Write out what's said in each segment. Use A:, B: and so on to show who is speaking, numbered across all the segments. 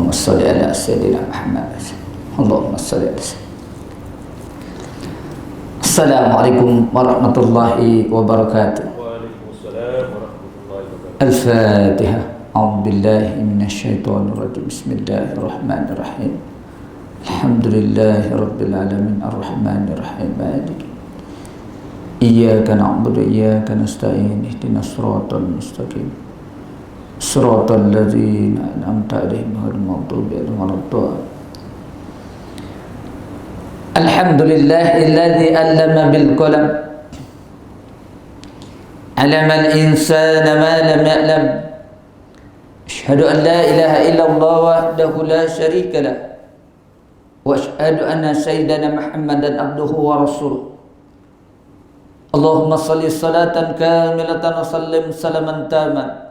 A: Allahumma salli ala Sayyidina Muhammad. Allahumma salli ala Sayyidina. Assalamualaikum warahmatullahi wabarakatuh.
B: Waalaikumsalam warahmatullahi wabarakatuh.
A: Al-Fatihah. A'udzu billahi minasyaitonir rajim. Bismillahirrahmanirrahim. Alhamdulillahi rabbil alamin arrahmanir rahim. Maliki iyyaka na'budu wa iyyaka nasta'in. Ihdinas siratal mustaqim. Siratal ladzina an'amta 'alaihim ghairil maghdubi 'alaihim waladdallin. Alhamdulillahilladzi 'allama bil qalam 'allama al-insana ma lam ya'lam. Asyhadu an la ilaha illallah wahdahu la syarika lah wa asyhadu anna sayyidana Muhammadan abduhu wa rasuluh. Allahumma salli salatan kamilatan wa sallim salaman taman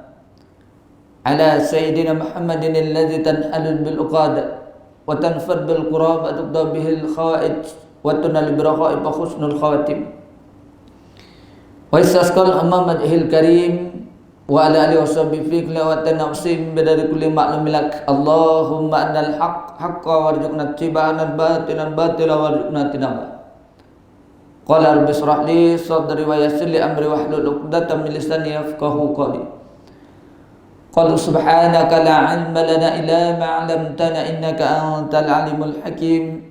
A: ala sayyidina Muhammadin alladzi tanhalu bil uqada wa tanfad bil qurab wa tuqda bihil khawaid wa tunal bil raqaib wa husnul khawatim wa istasqal amamajhil karim wa ala alihi wa sahbihi fi kulli waqtin nafsim bidari kulli ma'lum lak. Allahumma annal haqq haqqa warzuqna ittiba'an batilan batila warzuqna tinaba. Qala rabbi shrah li sadri wa yassir li amri wahlul 'uqdatam min lisani yafqahu qawli. Qala subhanaka la 'ilma lana illa ma 'allamtana innaka antal 'alimul hakim.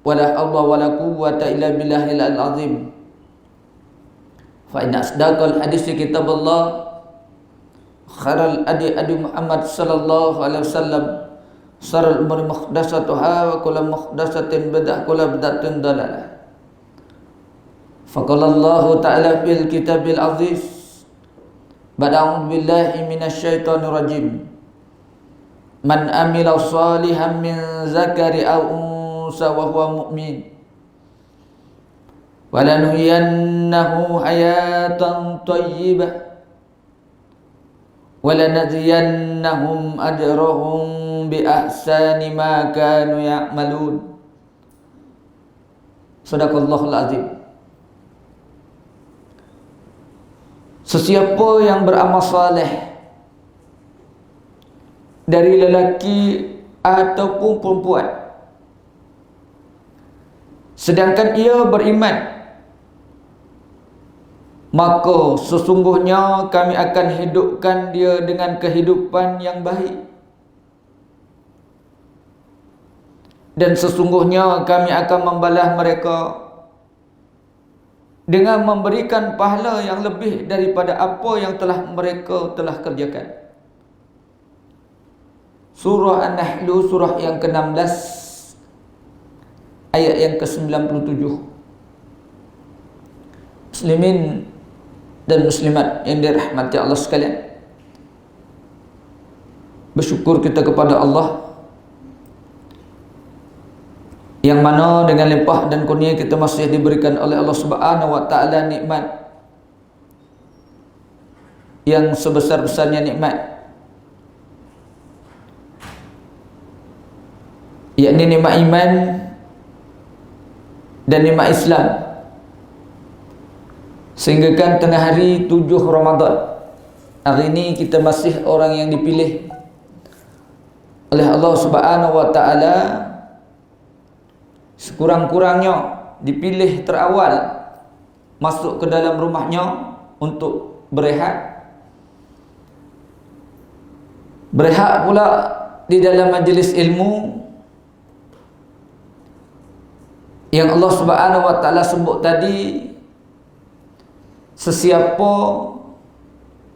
A: Wa la hawla wa la quwwata illa billahil azim. Fa inna asdaqal hadits kitabullah khairal adi Muhammad sallallahu alaihi wasallam syarrul umuri muhdatsatuha wa kullu muhdatsatin bid'ah kullu bid'atin dalalah. Faqala Allah ta'ala fil kitabil aziz ba'da billahi minasyaitonir rajim. Man amila salihan min zakari aw unsa wa huwa mu'min walanuhyiyannahu hayatan thayyibah walanadziyannahum ajrahum bi ahsani ma kanu ya'malun. Shadaqallahul azim. Sesiapa yang beramal saleh dari lelaki ataupun perempuan sedangkan ia beriman, maka sesungguhnya kami akan hidupkan dia dengan kehidupan yang baik, dan sesungguhnya kami akan membalas mereka dengan memberikan pahala yang lebih daripada apa yang mereka telah kerjakan. Surah An-Nahl, surah yang ke-16, ayat yang ke-97. Muslimin dan muslimat yang dirahmati Allah sekalian, bersyukur kita kepada Allah yang mana dengan limpah dan kurnia kita masih diberikan oleh Allah Subhanahu wa taala nikmat yang sebesar-besarnya nikmat, yakni nikmat iman dan nikmat Islam. Sehingga kan tengah hari 7 Ramadan, hari ini kita masih orang yang dipilih oleh Allah Subhanahu wa taala, sekurang-kurangnya dipilih terawal masuk ke dalam rumahnya untuk berehat pula di dalam majlis ilmu yang Allah Subhanahu wa taala sebut tadi. Sesiapa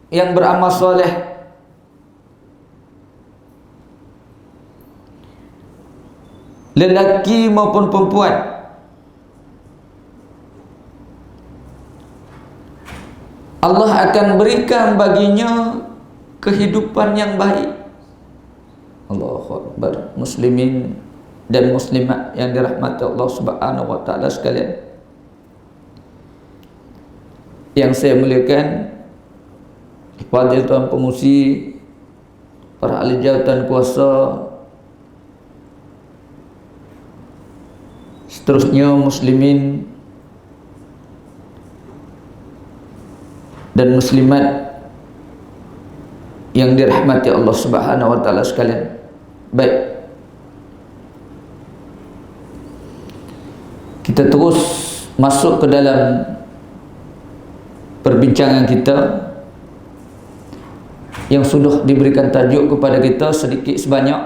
A: yang beramal soleh lelaki maupun perempuan, Allah akan berikan baginya kehidupan yang baik. Allahu Akbar. Muslimin dan muslimat yang dirahmati Allah Subhanahu wa taala sekalian, yang saya muliakan, kepada Tuan Pengurusi, para ahli jawatan kuasa, seterusnya muslimin dan muslimat yang dirahmati Allah Subhanahu wa taala sekalian. Baik, kita terus masuk ke dalam perbincangan kita yang sudah diberikan tajuk kepada kita sedikit sebanyak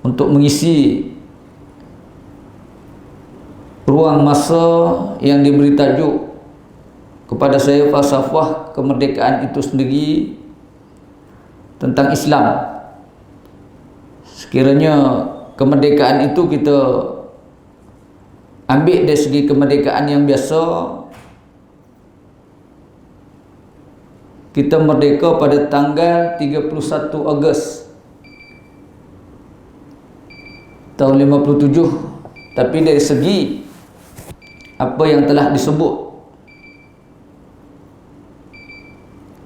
A: untuk mengisi ruang masa yang diberi tajuk kepada saya, falsafah kemerdekaan itu sendiri tentang Islam. Sekiranya kemerdekaan itu kita ambil dari segi kemerdekaan yang biasa, kita merdeka pada tanggal 31 Ogos tahun 57. Tapi dari segi apa yang telah disebut,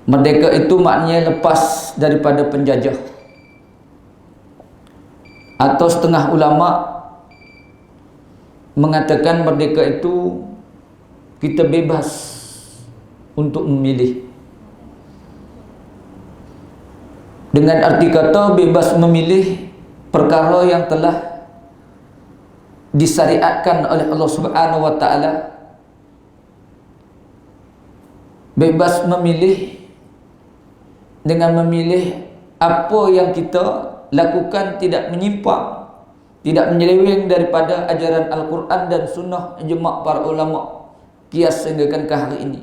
A: merdeka itu maknanya lepas daripada penjajah. Atau setengah ulama mengatakan merdeka itu kita bebas untuk memilih. Dengan arti kata bebas memilih perkara yang telah disyariatkan oleh Allah Subhanahu wa taala. Bebas memilih dengan memilih apa yang kita lakukan tidak menyimpang, tidak menyeleweng daripada ajaran Al-Quran dan Sunnah ijma' para ulama kias sehinggakan ke hari ini.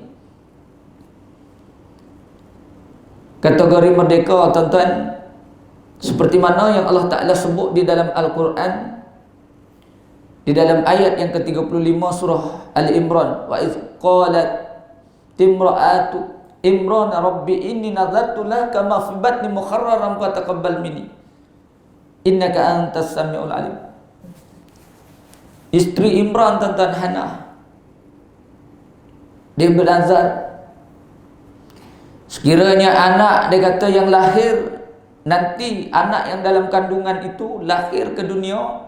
A: Kategori merdeka, tuan-tuan, seperti mana yang Allah Ta'ala sebut di dalam Al-Quran, di dalam ayat yang ke-35 surah Al-Imran, wa iz qalat timra'atu Imran rabbi inni nadartu laka ma fi batni muharraran fataqabbal minni innaka antas samiul alim. Isteri Imran, tuan-tuan, Hana, dia berazar, sekiranya anak, dia kata, yang lahir nanti, anak yang dalam kandungan itu lahir ke dunia,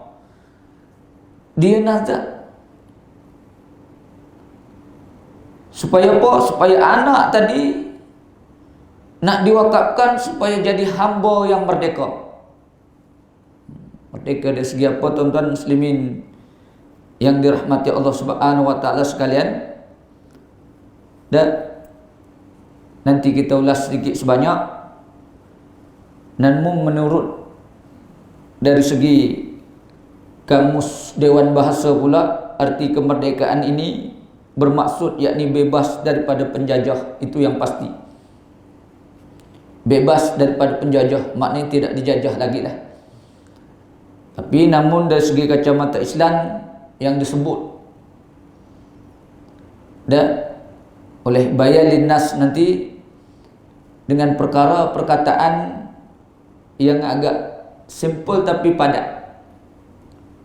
A: dia nazar supaya apa? Supaya anak tadi nak diwakafkan supaya jadi hamba yang merdeka. Merdeka dari segi apa, tuan-tuan muslimin yang dirahmati Allah Subhanahu wa taala sekalian? Dan nanti kita ulas sedikit sebanyak. Namun menurut dari segi kamus Dewan Bahasa pula, arti kemerdekaan ini bermaksud yakni bebas daripada penjajah, itu yang pasti. Bebas daripada penjajah maknanya tidak dijajah lagi lah. Tapi namun dari segi kacamata Islam yang disebut dan oleh Bayalin Nas nanti dengan perkara perkataan yang agak simple tapi padat.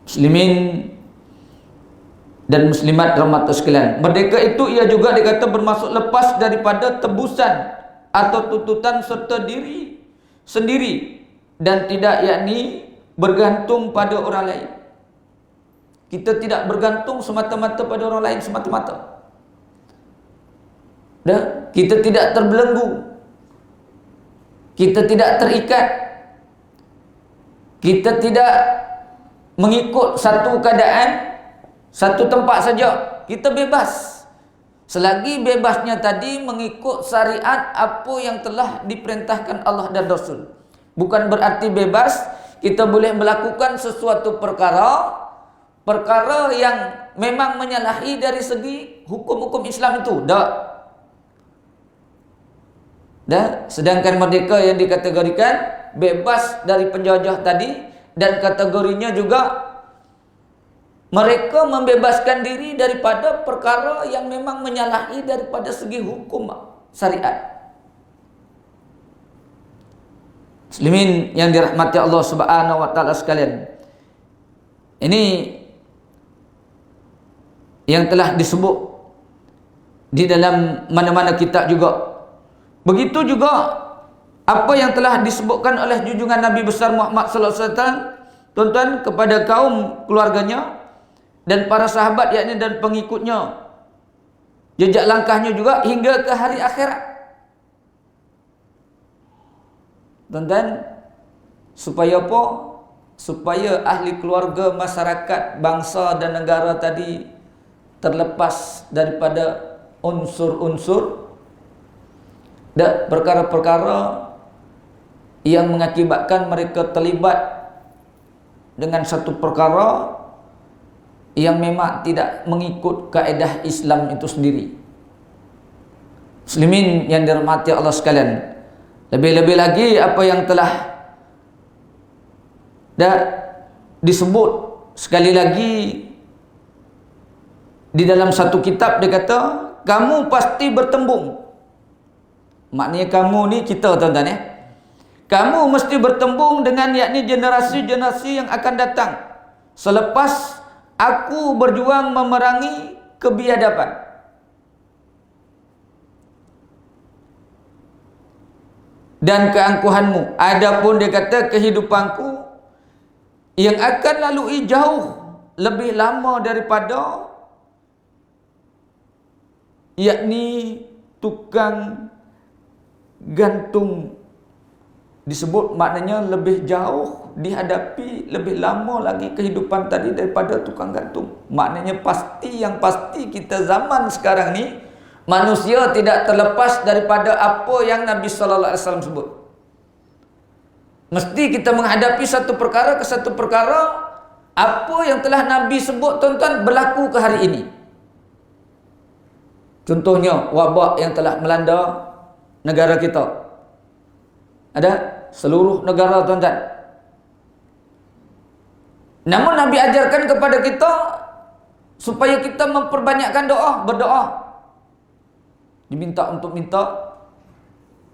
A: Muslimin dan muslimat rahmat sekalian, merdeka itu ia juga dikata bermaksud lepas daripada tebusan atau tuntutan serta diri sendiri dan tidak yakni bergantung pada orang lain. Kita tidak bergantung semata-mata pada orang lain semata-mata. Dan kita tidak terbelenggu, kita tidak terikat, kita tidak mengikut satu keadaan, satu tempat saja. Kita bebas. Selagi bebasnya tadi mengikut syariat apa yang telah diperintahkan Allah dan Rasul. Bukan berarti bebas kita boleh melakukan sesuatu perkara yang memang menyalahi dari segi hukum-hukum Islam itu. Tak. Dan sedangkan merdeka yang dikategorikan bebas dari penjajah tadi, dan kategorinya juga mereka membebaskan diri daripada perkara yang memang menyalahi daripada segi hukum syariat. Muslimin yang dirahmati Allah Subhanahu wa taala sekalian, ini yang telah disebut di dalam mana-mana kitab juga. Begitu juga apa yang telah disebutkan oleh junjungan Nabi besar Muhammad sallallahu alaihi wasallam, tuan-tuan, kepada kaum keluarganya dan para sahabat yakni dan pengikutnya, jejak langkahnya juga hingga ke hari akhirat. Tuan-tuan, supaya apa? supaya ahli keluarga, masyarakat, bangsa dan negara tadi terlepas daripada unsur-unsur dan perkara-perkara yang mengakibatkan mereka terlibat dengan satu perkara yang memang tidak mengikut kaedah Islam itu sendiri. Muslimin yang dirahmati Allah sekalian, lebih-lebih lagi apa yang telah disebut sekali lagi di dalam satu kitab, dia kata kamu pasti bertembung. Maknanya kamu ni kita, tuan-tuan ya. Kamu mesti bertembung dengan yakni generasi-generasi yang akan datang selepas aku berjuang memerangi kebiadaban. Dan keangkuhanmu. Adapun dia kata kehidupanku yang akan lalui jauh lebih lama daripada yakni tukang gantung disebut, maknanya lebih jauh dihadapi, lebih lama lagi kehidupan tadi daripada tukang gantung. Maknanya pasti, yang pasti kita zaman sekarang ni manusia tidak terlepas daripada apa yang Nabi sallallahu alaihi wasallam sebut. Mesti kita menghadapi satu perkara ke satu perkara apa yang telah Nabi sebut, tuan-tuan, berlaku ke hari ini. Contohnya wabak yang telah melanda negara kita. Ada seluruh negara, tuan-tuan. Namun Nabi ajarkan kepada kita supaya kita memperbanyakkan doa, berdoa. Diminta untuk minta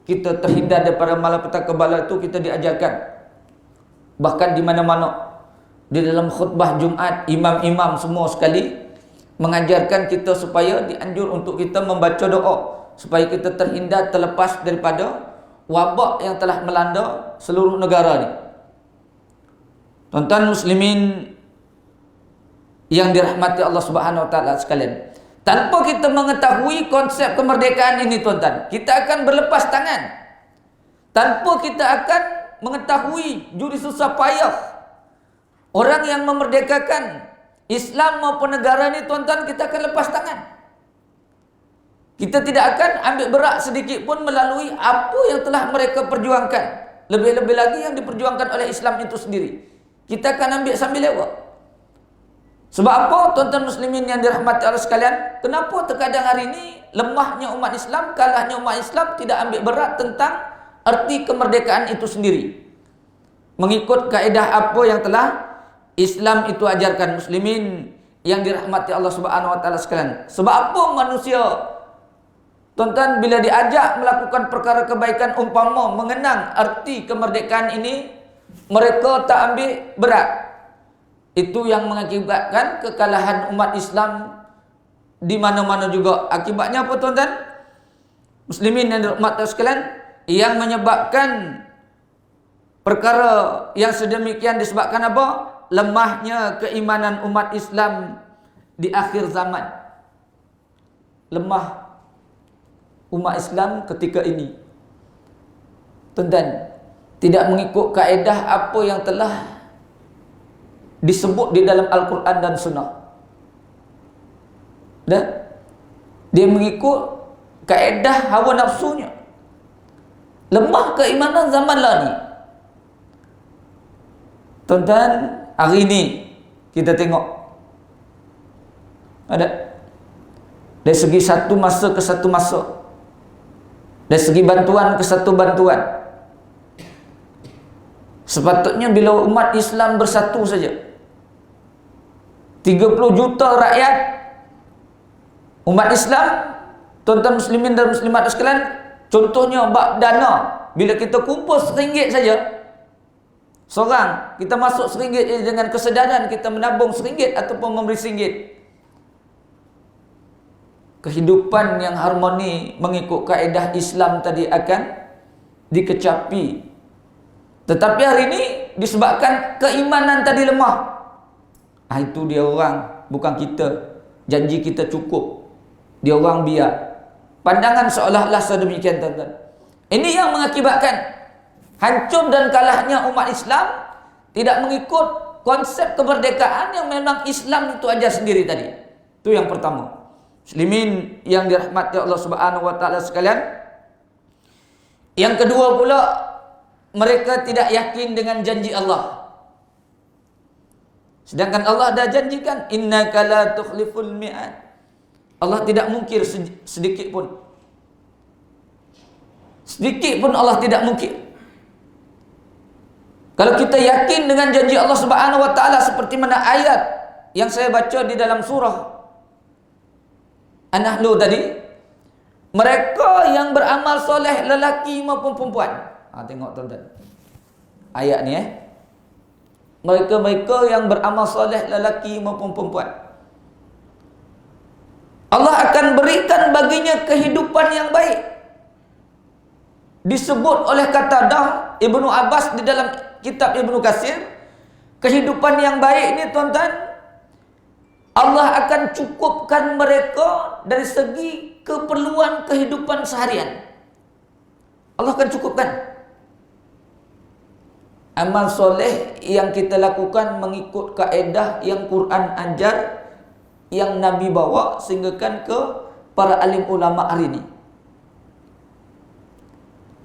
A: kita terhindar daripada malapetaka bala itu, kita diajarkan. Bahkan di mana-mana di dalam khutbah Jumaat, imam-imam semua sekali mengajarkan kita supaya dianjur untuk kita membaca doa supaya kita terhindar, terlepas daripada wabak yang telah melanda seluruh negara ni. Tuan-tuan muslimin yang dirahmati Allah Subhanahu wa taala sekalian, tanpa kita mengetahui konsep kemerdekaan ini, tuan-tuan, kita akan berlepas tangan. Tanpa kita akan mengetahui juri susah payah orang yang memerdekakan Islam maupun negara ini, tuan-tuan, kita akan lepas tangan. Kita tidak akan ambil berat sedikit pun melalui apa yang telah mereka perjuangkan. Lebih-lebih lagi yang diperjuangkan oleh Islam itu sendiri. Kita akan ambil sambil lewat. Sebab apa, tuan-tuan muslimin yang dirahmati Allah sekalian? Kenapa terkadang hari ini lemahnya umat Islam, kalahnya umat Islam tidak ambil berat tentang arti kemerdekaan itu sendiri, mengikut kaedah apa yang telah Islam itu ajarkan. Muslimin yang dirahmati Allah Subhanahu wa taala sekalian, sebab apa manusia, tuan-tuan, bila diajak melakukan perkara kebaikan umpama mengenang arti kemerdekaan ini, mereka tak ambil berat. Itu yang mengakibatkan kekalahan umat Islam di mana-mana juga. Akibatnya apa, tuan-tuan muslimin dan dirahmati sekalian? Yang menyebabkan perkara yang sedemikian disebabkan apa? Lemahnya keimanan umat Islam di akhir zaman. Lemah umat Islam ketika ini, tuan-tuan, tidak mengikut kaedah apa yang telah disebut di dalam Al-Quran dan Sunnah. Dan dia mengikut kaedah hawa nafsunya. Lemah keimanan zaman lah ni, tuan-tuan. Hari ini kita tengok ada dari segi satu masa ke satu masa, dari segi bantuan ke satu bantuan. Sepatutnya bila umat Islam bersatu saja, 30 juta rakyat umat Islam, tuan-tuan muslimin dan muslimat sekalian, contohnya bab dana, bila kita kumpul RM1 saja, seorang kita masuk RM1 dengan kesedaran kita menabung RM1 ataupun memberi RM1, kehidupan yang harmoni mengikut kaedah Islam tadi akan dikecapi. Tetapi hari ini disebabkan keimanan tadi lemah, itu dia orang, bukan kita. Janji kita cukup, dia orang biar. Pandangan seolah-olah sedemikian, tuan-tuan. Ini yang mengakibatkan hancur dan kalahnya umat Islam Tidak mengikut konsep kemerdekaan yang memang Islam itu aja sendiri tadi. Itu yang pertama. Muslimin yang dirahmati Allah Subhanahu wa taala sekalian. Yang kedua pula, mereka tidak yakin dengan janji Allah. Sedangkan Allah dah janjikan, innaka la tukhliful mi'ad. Allah tidak mungkir sedikit pun. Sedikit pun Allah tidak mungkir. Kalau kita yakin dengan janji Allah Subhanahu wa taala seperti mana ayat yang saya baca di dalam surah An-Nahl tadi, mereka yang beramal soleh lelaki maupun perempuan. Tengok tuan-tuan. Ayat ni mereka-mereka yang beramal soleh lelaki maupun perempuan, Allah akan berikan baginya kehidupan yang baik. Disebut oleh Qatadah, Ibnu Abbas di dalam kitab Ibnu Katsir, kehidupan yang baik ini tuan-tuan, Allah akan cukupkan mereka dari segi keperluan kehidupan seharian. Allah akan cukupkan. Amal soleh yang kita lakukan mengikut kaedah yang Quran ajar, yang Nabi bawa sehinggakan ke para alim ulama hari ini.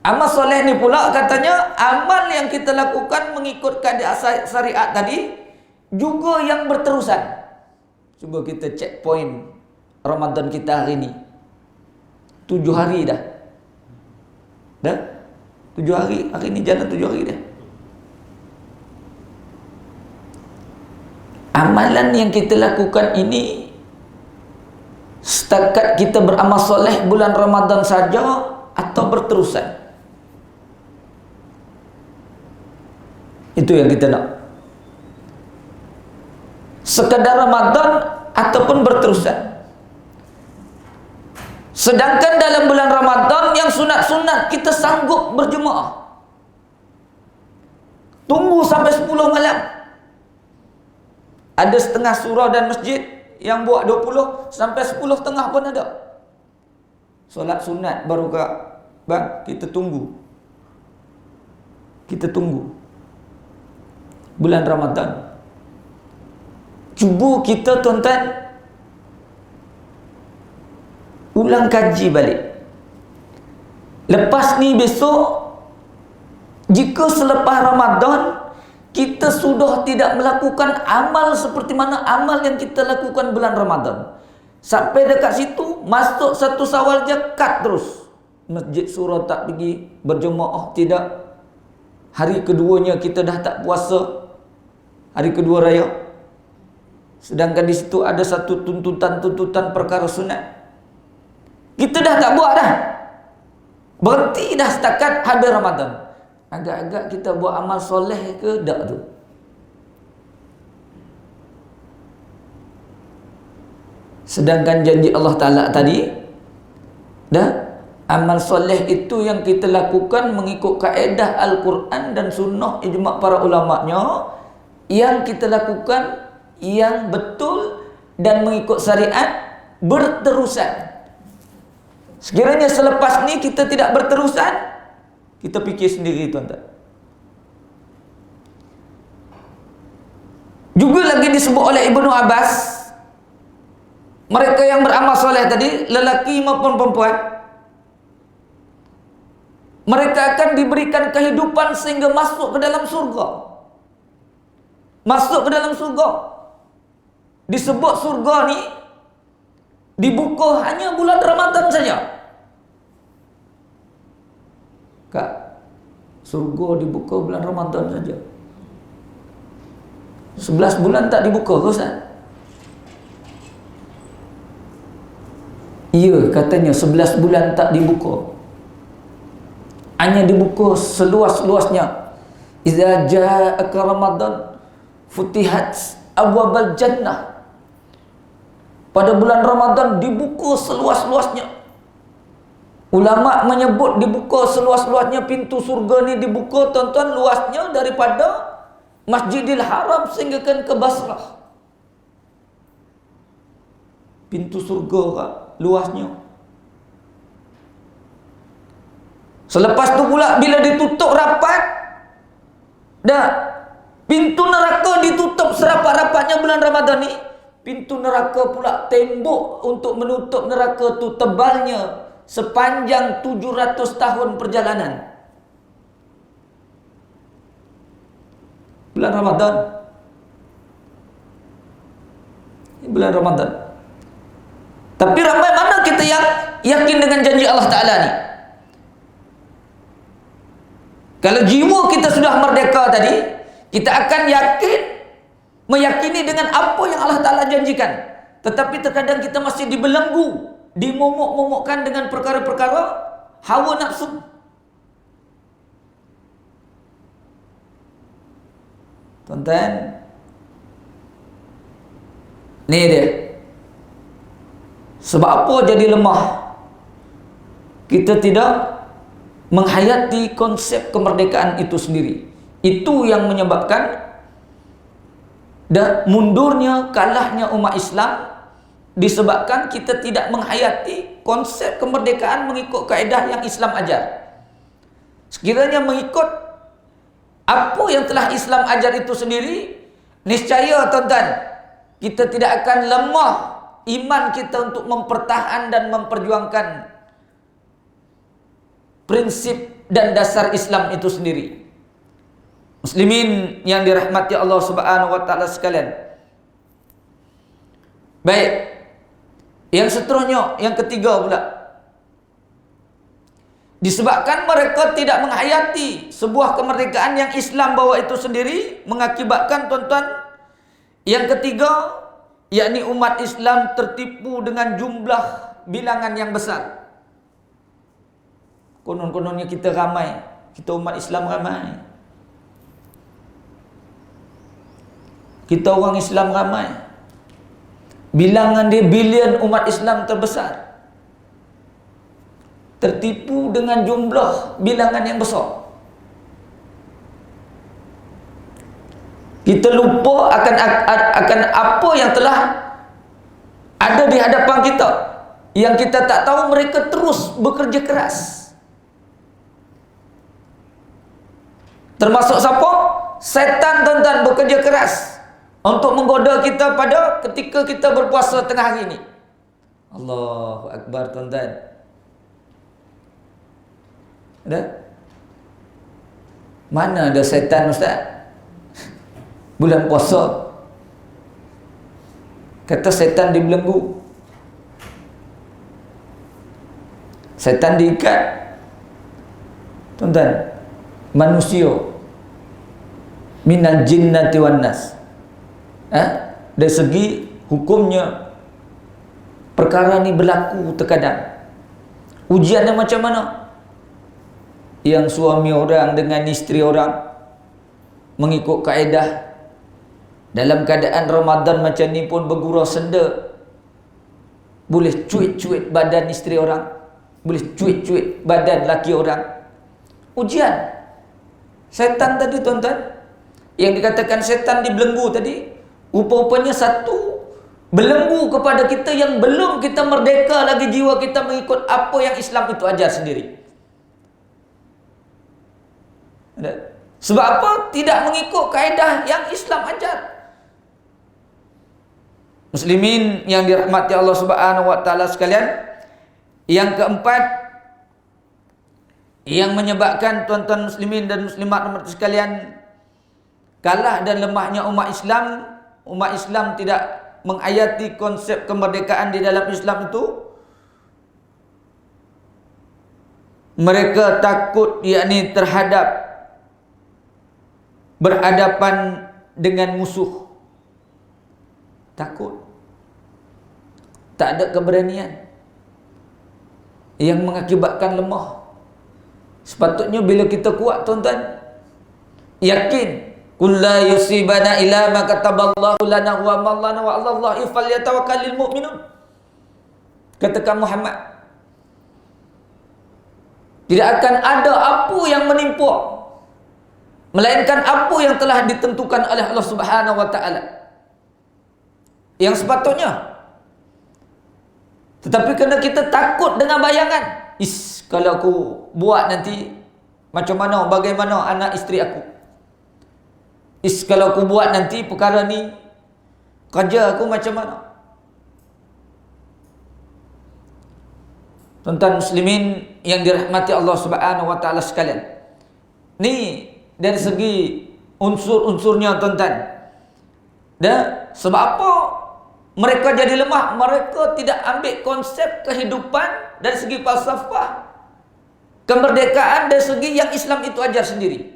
A: Amal soleh ni pula katanya amal yang kita lakukan mengikut kaedah syariat tadi juga yang berterusan. Cuba kita check point Ramadan kita hari ini. 7 hari dah. Dah? 7 hari. Hari ini jalan 7 hari dah. Amalan yang kita lakukan ini, setakat kita beramal soleh bulan Ramadan saja atau berterusan? Itu yang kita nak. Sekadar Ramadan ataupun berterusan. Sedangkan dalam bulan Ramadan yang sunat-sunat kita sanggup berjemaah. Tunggu sampai 10 malam. Ada setengah surau dan masjid yang buat 20 sampai 10 tengah pun ada. Solat sunat baru kak, bang, kita tunggu. Kita tunggu bulan Ramadan. Cuba kita tuan-tuan ulang kaji balik. Lepas ni besok, jika selepas Ramadan kita sudah tidak melakukan amal seperti mana amal yang kita lakukan bulan Ramadan, sampai dekat situ, masuk 1 Syawal je cut terus. Masjid surau tak pergi, berjemaah tidak. Hari keduanya kita dah tak puasa, hari kedua raya. Sedangkan di situ ada satu tuntutan perkara sunat. Kita dah tak buat dah. Berhenti dah setakat habis Ramadan. Agak-agak kita buat amal soleh ke tak tu? Sedangkan janji Allah Ta'ala tadi, dah, amal soleh itu yang kita lakukan mengikut kaedah Al-Quran dan sunnah ijma' para ulama'nya, yang kita lakukan yang betul dan mengikut syariat berterusan. Sekiranya selepas ni kita tidak berterusan, kita fikir sendiri tuan-tuan. Juga lagi disebut oleh Ibnu Abbas, mereka yang beramal soleh tadi, lelaki maupun perempuan, mereka akan diberikan kehidupan sehingga masuk ke dalam surga. Masuk ke dalam surga. Disebut surga ni dibuka hanya bulan Ramadan saja. Kak, surga dibuka bulan Ramadan saja. 11 bulan tak dibuka ke Ustaz? Ya, katanya 11 bulan tak dibuka. Hanya dibuka seluas-luasnya. Iza ja'aka Ramadan futihat abwabal jannah. Pada bulan Ramadan dibuka seluas-luasnya. Ulama menyebut dibuka seluas-luasnya pintu surga ni dibuka tuan-tuan luasnya daripada Masjidil Haram sehinggakan ke Basrah. Pintu surga kak, luasnya. Selepas tu pula bila ditutup rapat, dah Pintu neraka ditutup serapat-rapatnya bulan Ramadan ni. Pintu neraka pula, tembok untuk menutup neraka tu tebalnya sepanjang 700 tahun perjalanan. Bulan Ramadan. Bulan Ramadan. Tapi ramai mana kita yang yakin dengan janji Allah Ta'ala ni? Kalau jiwa kita sudah merdeka tadi, kita akan meyakini dengan apa yang Allah Ta'ala janjikan. Tetapi terkadang kita masih dibelenggu, dimomok-momokkan dengan perkara-perkara hawa nafsu. Tuan-tuan, ni dia. Sebab apa jadi lemah? Kita tidak menghayati konsep kemerdekaan itu sendiri. Itu yang menyebabkan dan mundurnya, kalahnya umat Islam, disebabkan kita tidak menghayati konsep kemerdekaan mengikut kaedah yang Islam ajar. Sekiranya mengikut apa yang telah Islam ajar itu sendiri, niscaya tuan-tuan, kita tidak akan lemah iman kita untuk mempertahankan dan memperjuangkan prinsip dan dasar Islam itu sendiri. Muslimin yang dirahmati Allah Subhanahu wa taala sekalian. Baik. Yang seterusnya, yang ketiga pula. Disebabkan mereka tidak menghayati sebuah kemerdekaan yang Islam bawa itu sendiri, mengakibatkan tuan-tuan, yang ketiga, yakni umat Islam tertipu dengan jumlah bilangan yang besar. Konon-kononnya kita ramai, kita umat Islam ramai. Kita orang Islam ramai. Bilangan dia bilion umat Islam terbesar. Tertipu dengan jumlah bilangan yang besar. Kita lupa akan apa yang telah ada di hadapan kita. Yang kita tak tahu mereka terus bekerja keras. Termasuk siapa? Setan, tuan-tuan, bekerja keras untuk menggoda kita pada ketika kita berpuasa tengah hari ini. Allahu Akbar, tuan-tuan. Ada? Mana ada setan, Ustaz? Bulan puasa. Kata setan dibelenggu. Setan diikat. Tuan-tuan, manusia minal jinnati wan nas. Dari segi hukumnya perkara ni berlaku terkadang. Ujiannya macam mana? Yang suami orang dengan isteri orang mengikut kaedah, dalam keadaan Ramadan macam ni pun bergurau senda, boleh cuit-cuit badan isteri orang, boleh cuit-cuit badan laki orang. Ujian setan tadi, tuan-tuan, yang dikatakan setan dibelenggu tadi, rupa-rupanya satu belenggu kepada kita yang belum kita merdeka lagi jiwa kita mengikut apa yang Islam itu ajar sendiri. Sebab apa? Tidak mengikut kaedah yang Islam ajar. Muslimin yang dirahmati Allah Subhanahu wa taala sekalian, yang keempat yang menyebabkan tuan-tuan muslimin dan muslimat sekalian kalah dan lemahnya umat Islam tidak menghayati konsep kemerdekaan di dalam Islam itu, mereka takut yakni terhadap berhadapan dengan musuh. Takut. Tak ada keberanian, yang mengakibatkan lemah. Sepatutnya bila kita kuat, tuan-tuan, yakin kulla yusibana ila ma kataballahu lana wa ma lana wa 'alallahi falyatawakkalul mu'minun. Katakan Muhammad, tidak akan ada apa yang menimpa melainkan apa yang telah ditentukan oleh Allah Subhanahu wa taala. Yang sepatutnya. Tetapi kerana kita takut dengan bayangan, kalau aku buat nanti macam mana, bagaimana anak isteri aku? Kalau aku buat nanti perkara ni, kerja aku macam mana? Tuan-tuan muslimin yang dirahmati Allah Subhanahu wa taala sekalian. Ni dari segi unsur-unsurnya tuan-tuan. Dan sebab apa mereka jadi lemah? Mereka tidak ambil konsep kehidupan dari segi falsafah, kemerdekaan dari segi yang Islam itu ajar sendiri.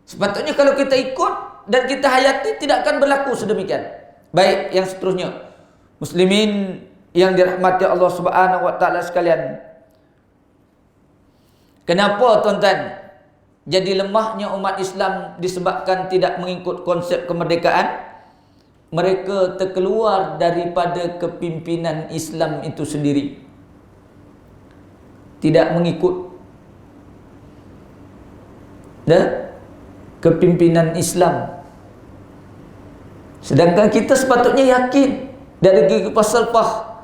A: Sepatutnya kalau kita ikut dan kita hayati, tidak akan berlaku sedemikian. Baik, yang seterusnya, muslimin yang dirahmati Allah Subhanahu wa taala sekalian. Kenapa tuan-tuan jadi lemahnya umat Islam? Disebabkan tidak mengikut konsep kemerdekaan. Mereka terkeluar daripada kepimpinan Islam itu sendiri. Tidak mengikut kepimpinan Islam. Sedangkan kita sepatutnya yakin dari segi falsafah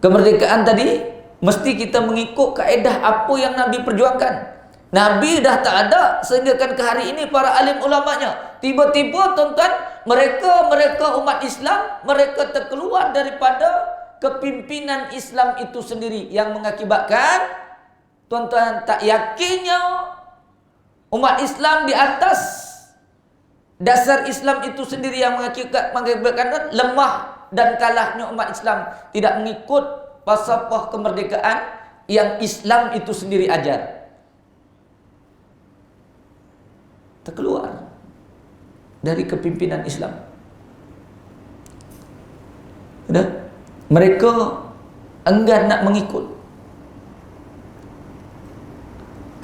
A: kemerdekaan tadi, mesti kita mengikut kaedah apa yang Nabi perjuangkan. Nabi dah tak ada sehingga kan ke hari ini para alim ulamanya. Tiba-tiba tuan-tuan, mereka umat Islam, mereka terkeluar daripada kepimpinan Islam itu sendiri, yang mengakibatkan tuan-tuan tak yakinnya umat Islam di atas dasar Islam itu sendiri, yang mengakibatkan lemah dan kalahnya umat Islam tidak mengikut falsafah kemerdekaan yang Islam itu sendiri ajar. Terkeluar dari kepimpinan Islam. Mereka enggan nak mengikut.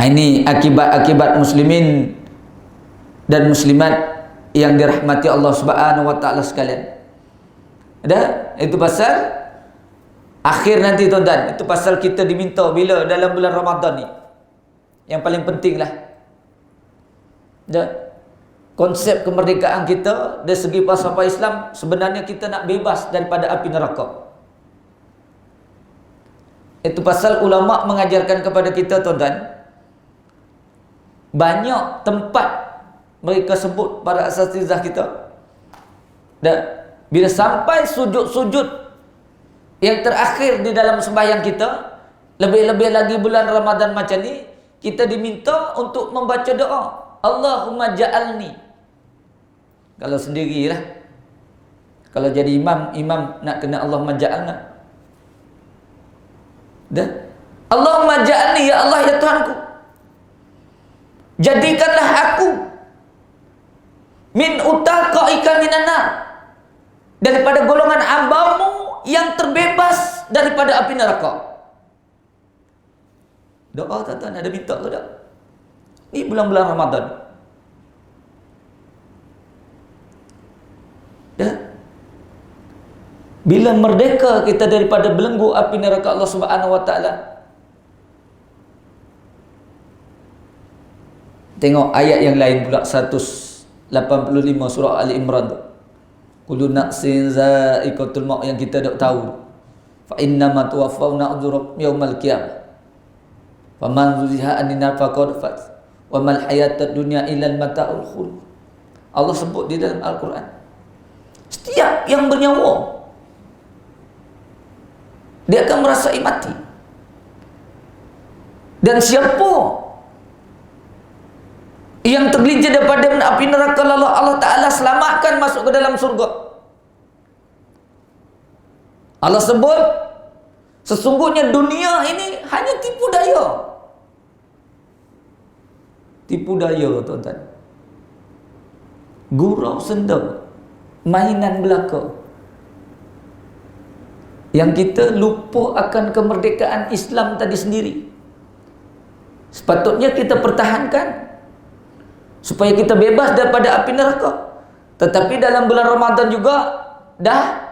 A: Ini akibat-akibat muslimin dan muslimat yang dirahmati Allah Subhanahu wa taala sekalian. Itu pasal akhir nanti tuan-tuan. Itu pasal kita diminta bila dalam bulan Ramadan ni. Yang paling penting lah. Konsep kemerdekaan kita dari segi falsafah Islam, sebenarnya kita nak bebas daripada api neraka. Itu pasal ulama mengajarkan kepada kita tuan-tuan, banyak tempat mereka sebut para asatizah kita. Dan bila sampai sujud-sujud yang terakhir di dalam sembahyang kita, lebih-lebih lagi bulan Ramadan macam ni, kita diminta untuk membaca doa, Allahumma ja'alni. Kalau sendirilah, kalau jadi imam nak kena Allahumma ja'alna. Allahumma ja'alni, ya Allah, ya Tuhanku, jadikanlah aku min utaqaika minan nar, daripada golongan hambamu yang terbebas daripada api neraka. Doa tuan-tuan, ada minta ke tak? Ini bulan-bulan Ramadan. Bila merdeka kita daripada belenggu api neraka Allah Subhanahu wa taala. Tengok ayat yang lain pula, 185 surah Ali Imran tu. Kullu nafsin za'iqatul maut, yang kita dak tahu. Fa innama tuwaffawna ujurakum yaumal qiyamah. Faman zuziha 'anil nar faqad faz. Wa mal hayatud dunya illa mata'ul khulud. Allah sebut di dalam Al-Quran. Setiap yang bernyawa, dia akan merasai mati. Dan siapa yang tergelincir daripada api neraka, lalu Allah Ta'ala selamatkan masuk ke dalam surga. Allah sebut, sesungguhnya dunia ini hanya tipu daya. Tipu daya tuan-tuan, gurau senda, mainan belaka, yang kita lupa akan kemerdekaan Islam tadi sendiri. Sepatutnya kita pertahankan supaya kita bebas daripada api neraka. Tetapi dalam bulan Ramadan juga dah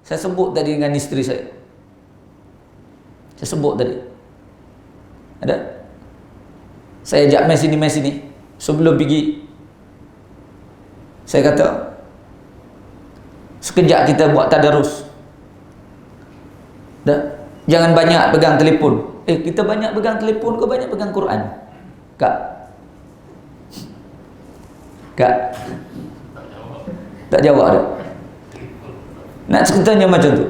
A: saya sebut tadi dengan isteri saya. Saya sebut tadi. Ada? Saya ajak mes sini. Sebelum pergi, saya kata, sekejap kita buat tadarus. Jangan banyak pegang telefon. Kita banyak pegang telefon ke banyak pegang Quran? Kak, Kak, tak jawab dah. Nak ceritanya macam tu.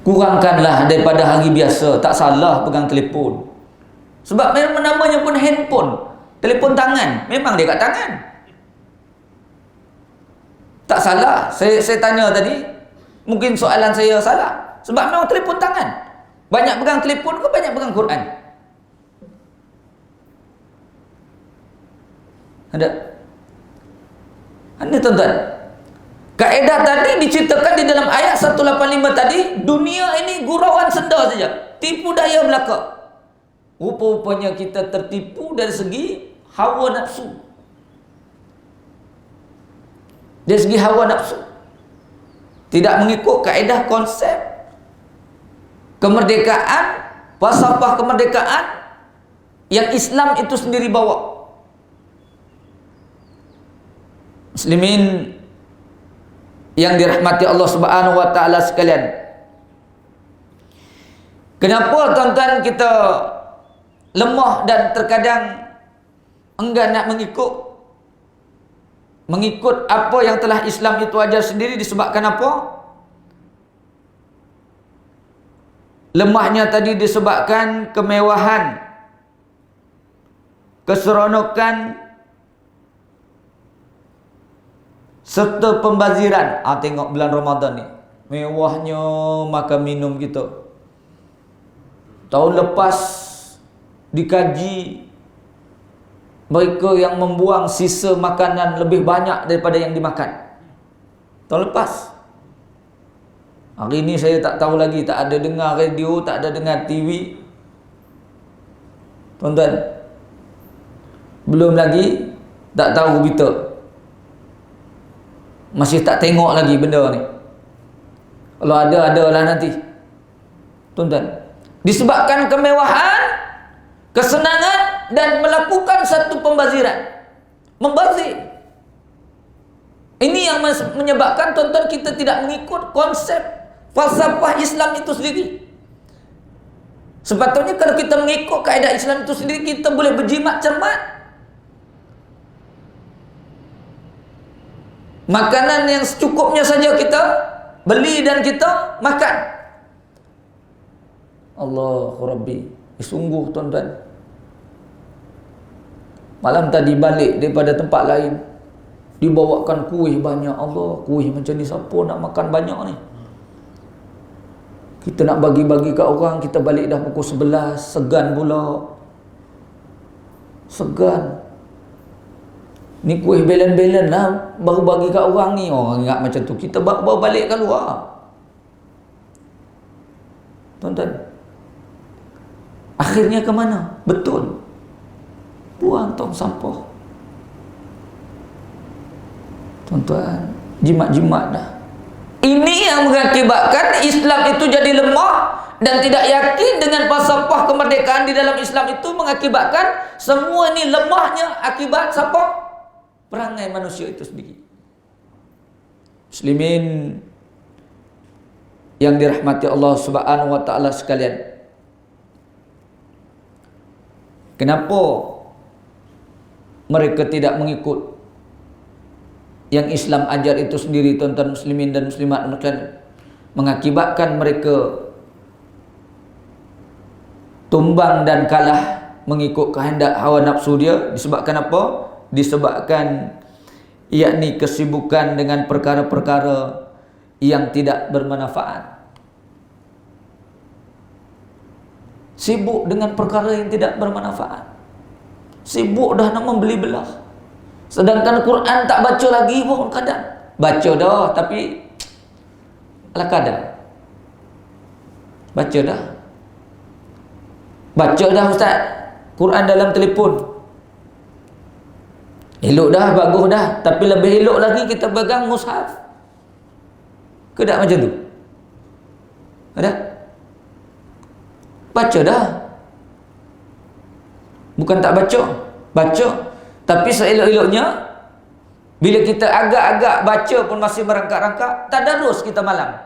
A: Kurangkanlah daripada hari biasa. Tak salah pegang telefon. Sebab memang namanya pun handphone. Telefon tangan. Memang dia kat tangan. Tak salah. Saya tanya tadi. Mungkin soalan saya salah. Sebab memang telefon tangan. Banyak pegang telefon ke banyak pegang Quran? Ada? Anda tuan-tuan, kaedah tadi diceritakan di dalam ayat 185 tadi. Dunia ini gurauan senda saja, tipu daya belaka. Rupa-rupanya kita tertipu dari segi hawa nafsu. Dari segi hawa nafsu, tidak mengikut kaedah konsep kemerdekaan, falsafah kemerdekaan yang Islam itu sendiri bawa. Muslimin yang dirahmati Allah Subhanahu wa taala sekalian. Kenapa tuan-tuan kita lemah dan terkadang enggan nak mengikut apa yang telah Islam itu ajar sendiri? Disebabkan apa? Lemahnya tadi disebabkan kemewahan, keseronokan serta pembaziran. Tengok bulan Ramadan ni, mewahnya makan minum kita. Tahun lepas dikaji, mereka yang membuang sisa makanan lebih banyak daripada yang dimakan. Tahun lepas. Hari ni saya tak tahu lagi, tak ada dengar radio, tak ada dengar TV. Tuan-tuan, belum lagi tak tahu berita. Masih tak tengok lagi benda ni. Kalau ada, adalah nanti. Tuan-tuan, disebabkan kemewahan, kesenangan dan melakukan satu pembaziran. Membazir. Ini yang menyebabkan tuan-tuan kita tidak mengikut konsep falsafah Islam itu sendiri. Sepatutnya kalau kita mengikut kaedah Islam itu sendiri, kita boleh berjimat cermat. Makanan yang secukupnya saja kita beli dan kita makan. Allahu Rabbi. Sungguh tuan-tuan, malam tadi balik daripada tempat lain, dibawakan kuih banyak. Allah, kuih macam ni siapa nak makan banyak ni? Kita nak bagi-bagi kat orang, kita balik dah pukul 11, segan pula. Segan. Ni kuih belen-belen lah, baru bagi kat orang ni. Orang ingat macam tu, kita bawa balik kat luar. Tuan-tuan, akhirnya ke mana? Betul, buang tong sampah. Tuan-tuan, jimat-jimat dah. Ini yang mengakibatkan Islam itu jadi lemah dan tidak yakin dengan falsafah kemerdekaan di dalam Islam itu, mengakibatkan semua ni lemahnya akibat siapa? Perangai manusia itu sendiri. Muslimin yang dirahmati Allah Subhanahu wa taala sekalian. Kenapa mereka tidak mengikut yang Islam ajar itu sendiri, tuan-tuan muslimin dan muslimat? Mengakibatkan mereka tumbang dan kalah mengikut kehendak hawa nafsu dia. Disebabkan apa? Disebabkan yakni kesibukan dengan perkara-perkara yang tidak bermanfaat. Sibuk dengan perkara yang tidak bermanfaat. Sibuk dah nak membeli belah. Sedangkan Quran tak baca lagi pun kadang. Baca dah tapi ala kadang. Baca dah. Baca dah ustaz Quran dalam telefon. Elok dah, bagus dah, tapi lebih elok lagi kita pegang mushaf. Ke tak macam tu? Ada? Baca dah. Bukan tak baca, baca. Tapi seelok-eloknya, bila kita agak-agak baca pun masih merangkak-rangkak, tadarus kita malam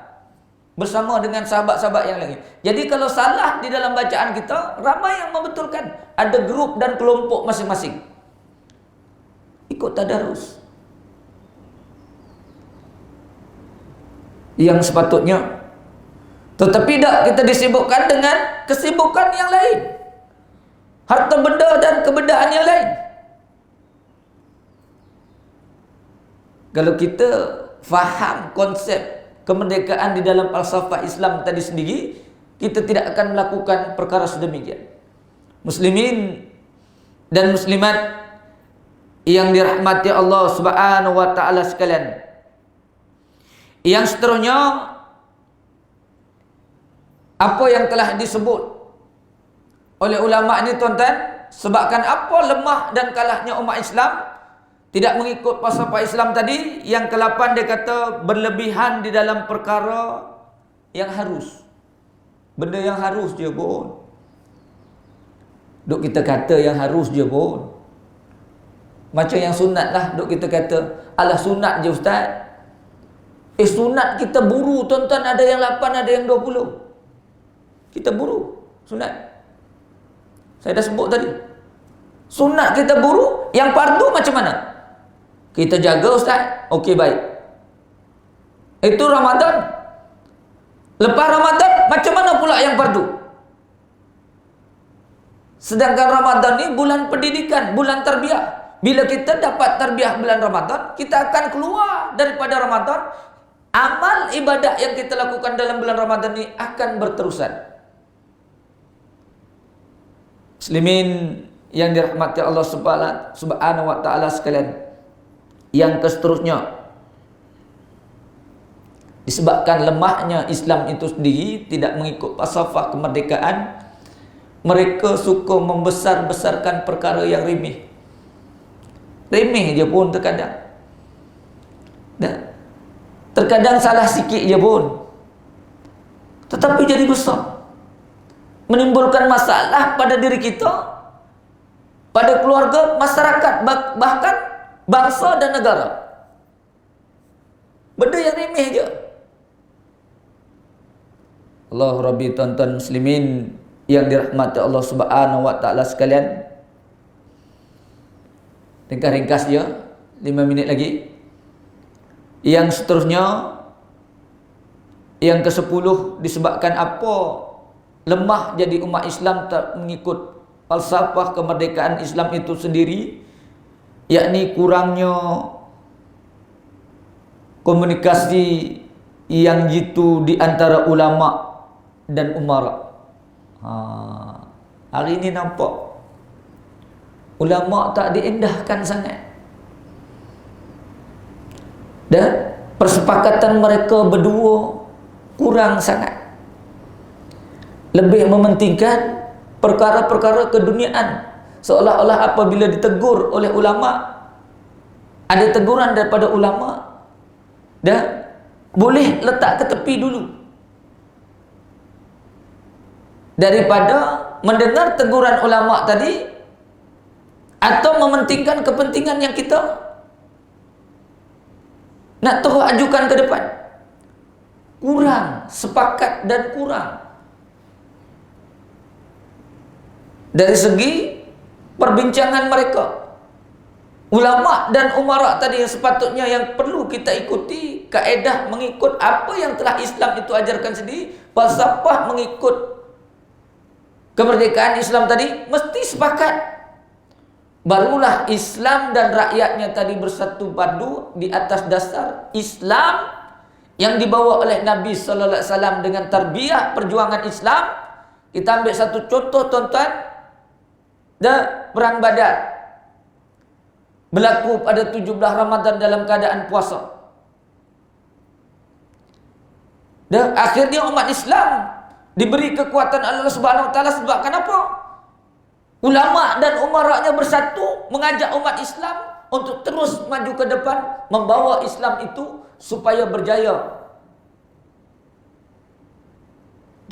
A: bersama dengan sahabat-sahabat yang lain. Jadi kalau salah di dalam bacaan kita, ramai yang membetulkan. Ada grup dan kelompok masing-masing. ikut tadarus. Yang sepatutnya. Tetapi tidak kita disibukkan dengan kesibukan yang lain. Harta benda dan kebendaan yang lain. Kalau kita faham konsep kemerdekaan di dalam falsafah Islam tadi sendiri, kita tidak akan melakukan perkara sedemikian. Muslimin dan muslimat yang dirahmati Allah Subhanahu wa taala sekalian. Yang seterusnya, apa yang telah disebut oleh ulama ini tuan-tuan, sebabkan apa lemah dan kalahnya umat Islam tidak mengikut falsafah Islam tadi. Yang ke-8 dia kata berlebihan di dalam perkara yang harus. Benda yang harus je pun. Duk kita kata yang harus je pun. Macam yang sunat lah. Duk kita kata alah sunat je ustaz. Sunat kita buru tuan-tuan. Ada yang 8, ada yang 20. Kita buru sunat. Saya dah sebut tadi. Sunat kita buru. Yang fardu macam mana? Kita jaga ustaz. Okey baik. Itu Ramadan. Lepas Ramadan macam mana pula yang fardu? Sedangkan Ramadan ni bulan pendidikan, bulan tarbiyah. Bila kita dapat tarbiyah bulan Ramadan, kita akan keluar daripada Ramadan. Amal ibadat yang kita lakukan dalam bulan Ramadan ni akan berterusan. Muslimin yang dirahmati Allah Subhanahu wa taala sekalian. Yang seterusnya, disebabkan lemahnya Islam itu sendiri tidak mengikut falsafah kemerdekaan, mereka suka membesar-besarkan perkara yang remeh. Remeh je pun terkadang. Terkadang salah sikit je pun, tetapi jadi besar, menimbulkan masalah pada diri kita, pada keluarga, masyarakat, bahkan bangsa dan negara. Benda yang remeh je. Allah Rabbi, tuan-tuan muslimin yang dirahmati Allah Subhanahu wa taala sekalian. Ringkas je, 5 minit lagi. Yang seterusnya, yang ke-10, disebabkan apa lemah jadi umat Islam tak mengikut falsafah kemerdekaan Islam itu sendiri, yakni kurangnya komunikasi yang jitu di antara ulama dan umara. Hari ini nampak ulama tak diindahkan sangat. Dan persepakatan mereka berdua kurang sangat. Lebih mementingkan perkara-perkara keduniaan. Seolah-olah apabila ditegur oleh ulama, ada teguran daripada ulama, dan boleh letak ke tepi dulu, daripada mendengar teguran ulama tadi atau mementingkan kepentingan yang kita nak terus ajukan ke depan. Kurang sepakat dan kurang dari segi perbincangan mereka. Ulama dan umara tadi yang sepatutnya yang perlu kita ikuti kaedah mengikut apa yang telah Islam itu ajarkan sendiri, falsafah mengikut kemerdekaan Islam tadi, mesti sepakat. Barulah Islam dan rakyatnya tadi bersatu padu di atas dasar Islam yang dibawa oleh Nabi sallallahu alaihi wasallam dengan tarbiyah perjuangan Islam. Kita ambil satu contoh tuan-tuan, perang Badar berlaku pada 17 Ramadan dalam keadaan puasa. Dan akhirnya umat Islam diberi kekuatan Allah Subhanahu wa taala sebabkan apa? Ulama dan umaranya bersatu mengajak umat Islam untuk terus maju ke depan, membawa Islam itu supaya berjaya.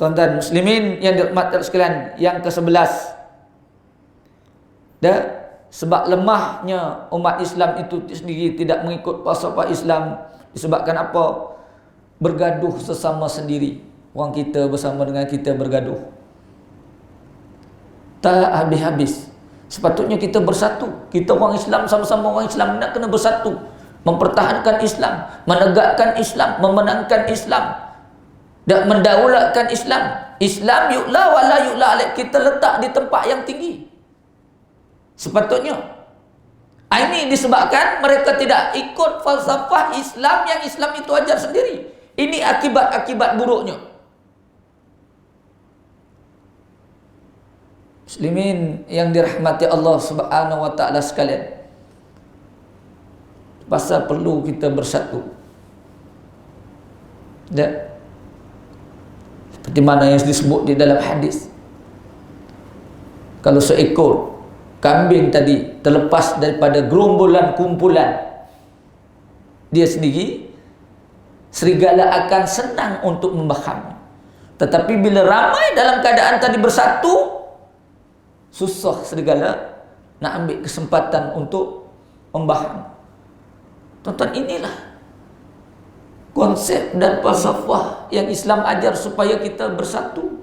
A: Tuan-tuan muslimin yang dirahmati sekalian, yang ke-11, sebab lemahnya umat Islam itu sendiri tidak mengikut falsafah Islam disebabkan apa? Bergaduh sesama sendiri. Orang kita bersama dengan kita bergaduh tak habis-habis. Sepatutnya kita bersatu. Kita orang Islam, sama-sama orang Islam, nak kena bersatu, mempertahankan Islam, menegakkan Islam, memenangkan Islam dan mendaulatkan Islam. Islam yu'la wa la yu'la alaih. Kita letak di tempat yang tinggi sepatutnya. Ini disebabkan mereka tidak ikut falsafah Islam yang Islam itu ajar sendiri. Ini akibat-akibat buruknya. Muslimin yang dirahmati Allah Subhanahu wa taala sekalian, pasal perlu kita bersatu. Dan seperti mana yang disebut di dalam hadis, kalau seekor kambing tadi terlepas daripada gerombolan kumpulan dia sendiri, serigala akan senang untuk membakar. Tetapi bila ramai dalam keadaan tadi bersatu, susah serigala nak ambil kesempatan untuk membahang. Tuan-tuan, inilah konsep dan falsafah yang Islam ajar supaya kita bersatu.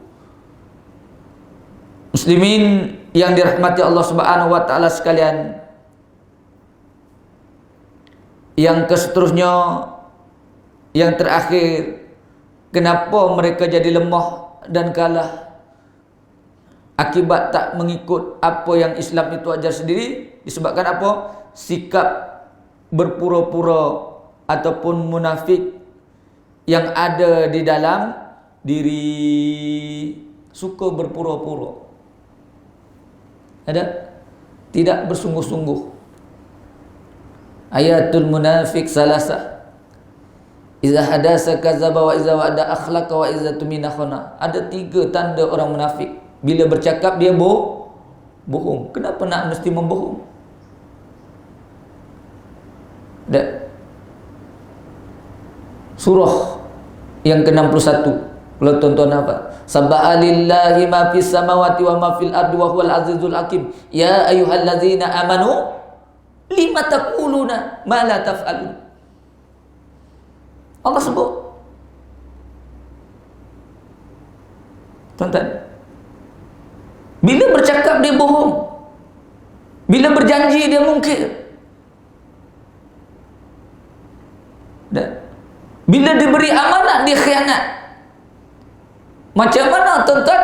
A: Muslimin yang dirahmati Allah Subhanahu wa taala sekalian, yang seterusnya, yang terakhir, kenapa mereka jadi lemah dan kalah? Akibat tak mengikut apa yang Islam itu ajar sendiri. Disebabkan apa? Sikap berpura-pura ataupun munafik yang ada di dalam diri. Suka berpura-pura, ada? Tidak bersungguh-sungguh. Ayatul munafik salasah. Iza hadasa kadzaba wa iza wa'ada akhlaqa wa iza tumina khana. Ada 3 tanda orang munafik. Bila bercakap dia bohong. Kenapa nak mesti membohong? Surah yang ke-61, kalau tuan-tuan apa? Sabbaha lillahi ma fis samawati wa ma fil ardi wa huwal azizul hakim. Ya ayyuhallazina amanu lima taquluna ma la taf'alun. Allah sebut. Tuan-tuan, bila bercakap dia bohong, bila berjanji dia mungkir, bila diberi amanat dia khianat. Macam mana tuan-tuan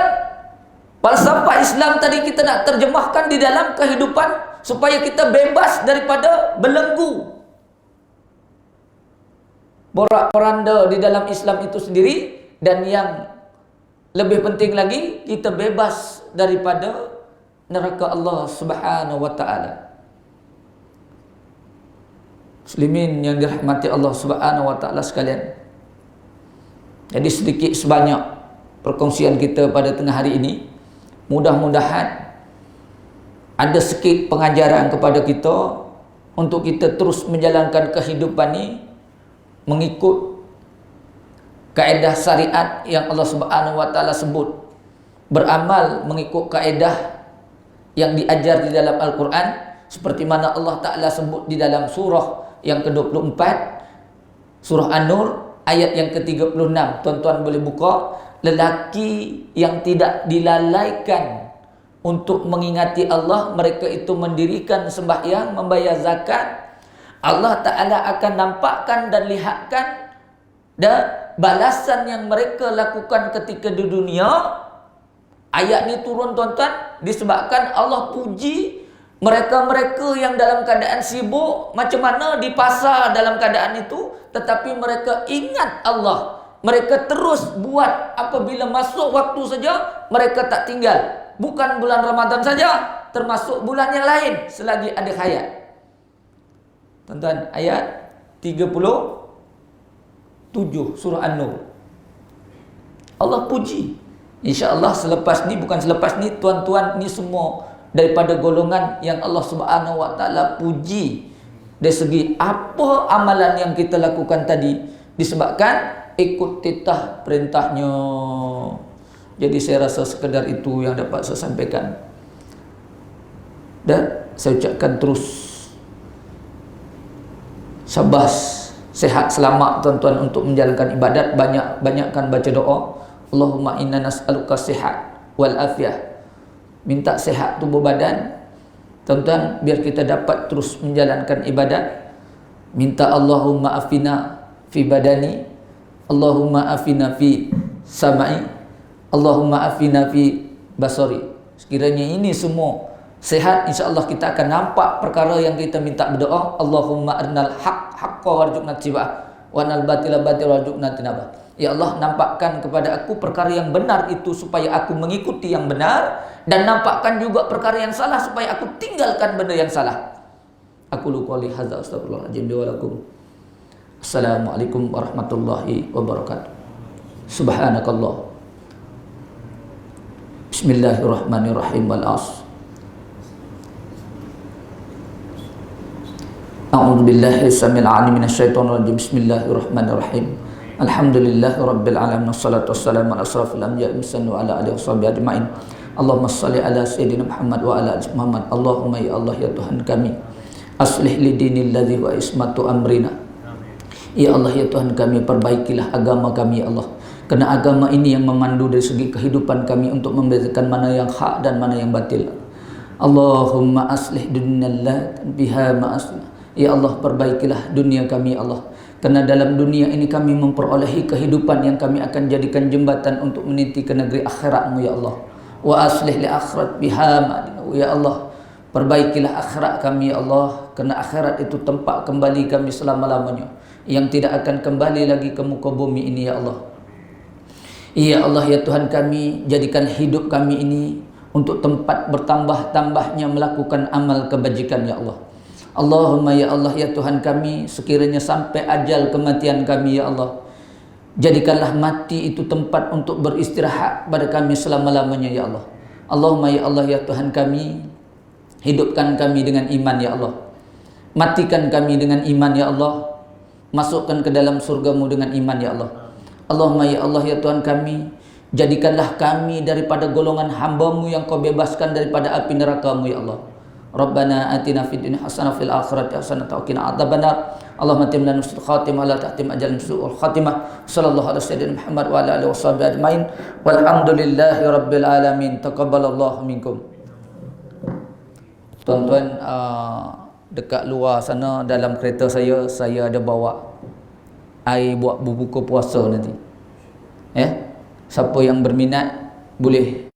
A: falsafah Islam tadi kita nak terjemahkan di dalam kehidupan supaya kita bebas daripada belenggu porak-poranda di dalam Islam itu sendiri, dan yang lebih penting lagi, kita bebas daripada neraka Allah Subhanahu wa taala. Muslimin yang dirahmati Allah Subhanahu wa taala sekalian. Jadi sedikit sebanyak perkongsian kita pada tengah hari ini, mudah-mudahan ada sikit pengajaran kepada kita untuk kita terus menjalankan kehidupan ini mengikut kaedah syariat yang Allah Subhanahu wa taala sebut, beramal mengikut kaedah yang diajar di dalam Al-Quran, seperti mana Allah Ta'ala sebut di dalam surah yang ke-24, surah An-Nur ayat yang ke-36. Tuan-tuan boleh buka. Lelaki yang tidak dilalaikan untuk mengingati Allah, mereka itu mendirikan sembahyang, membayar zakat, Allah Ta'ala akan nampakkan dan lihatkan dan balasan yang mereka lakukan ketika di dunia. Ayat ni turun tuan-tuan disebabkan Allah puji mereka-mereka yang dalam keadaan sibuk macam mana di pasar dalam keadaan itu, tetapi mereka ingat Allah. Mereka terus buat apabila masuk waktu saja, mereka tak tinggal. Bukan bulan Ramadan saja, termasuk bulan yang lain selagi ada hayat. Tuan-tuan, ayat 37 surah An-Nur. Allah puji. InsyaAllah selepas ni, bukan selepas ni, tuan-tuan ni semua daripada golongan yang Allah Subhanahu wa taala puji dari segi apa amalan yang kita lakukan tadi, disebabkan ikut titah perintahnya. Jadi saya rasa sekedar itu yang dapat saya sampaikan, dan saya ucapkan terus sabas, sehat, selamat tuan-tuan untuk menjalankan ibadat. Banyakkan baca doa. Allahumma inna nas'aluka sihat wal afiyah. Minta sehat tubuh badan, Tuan-tuan, biar kita dapat terus menjalankan ibadat, minta Allahumma afina fi badani, Allahumma afina fi samai, Allahumma afina fi basari. Sekiranya ini semua sehat, insya-Allah kita akan nampak perkara yang kita minta berdoa. Allahumma arnal haqq haqqan warzuqna ittiba'ah wa arnal batila batila warzuqna tinabah. Ya Allah, nampakkan kepada aku perkara yang benar itu supaya aku mengikuti yang benar, dan nampakkan juga perkara yang salah supaya aku tinggalkan benda yang salah. Aku qouli hadza astaghfirullahaladzim li wa lakum. Assalamualaikum warahmatullahi wabarakatuh. Subhanakallah. Bismillahirrahmanirrahim. Wal 'asr. A'udzu billahi samil 'alim minasyaitonir rajim. Bismillahirrahmanirrahim. Alhamdulillahi rabbil alamin, wassalatu wassalamu ala asrafil anbiya'i wa ala alihi washabihi ajmain. Allahumma shalli ala sayyidina Muhammad wa ala ali Muhammad. Allahumma ya Allah ya Tuhan kami, aslih li dinil ladzi wa ismatu amrina. Ya Allah ya Tuhan kami, perbaikilah agama kami ya Allah. Karena agama ini yang memandu dari segi kehidupan kami untuk membedakan mana yang hak dan mana yang batil. Allahumma aslih dunyana biha ma'asna. Ya Allah, perbaikilah dunia kami ya Allah. Karena dalam dunia ini kami memperolehi kehidupan yang kami akan jadikan jembatan untuk meniti ke negeri akhirat-Mu ya Allah. Wa aslih li akhirat biha ma'adina. Ya Allah, perbaikilah akhirat kami ya Allah. Karena akhirat itu tempat kembali kami selama-lamanya, yang tidak akan kembali lagi ke muka bumi ini ya Allah. Ya Allah ya Tuhan kami, jadikan hidup kami ini untuk tempat bertambah-tambahnya melakukan amal kebajikan ya Allah. Allahumma ya Allah ya Tuhan kami, sekiranya sampai ajal kematian kami ya Allah, jadikanlah mati itu tempat untuk beristirahat pada kami selama-lamanya ya Allah. Allahumma ya Allah ya Tuhan kami, hidupkan kami dengan iman ya Allah, matikan kami dengan iman ya Allah, masukkan ke dalam surga-Mu dengan iman ya Allah. Allahumma ya Allah ya Tuhan kami, jadikanlah kami daripada golongan hamba-Mu yang Kau bebaskan daripada api neraka-Mu ya Allah. Rabbana atina fid dunya hasanah fil akhirati hasanah wa qina adzabannar. Allahumma tim lana husnul khatimah la tahtim ajal su'ul khatimah. Sallallahu alaihi wasallam Muhammad wa ala alihi washabihi ajmain. Walhamdulillahi rabbil alamin. Taqabbalallahu minkum. Tuan-tuan, dekat luar sana dalam kereta saya ada bawa air buat berbuka puasa nanti. Ya. Siapa yang berminat boleh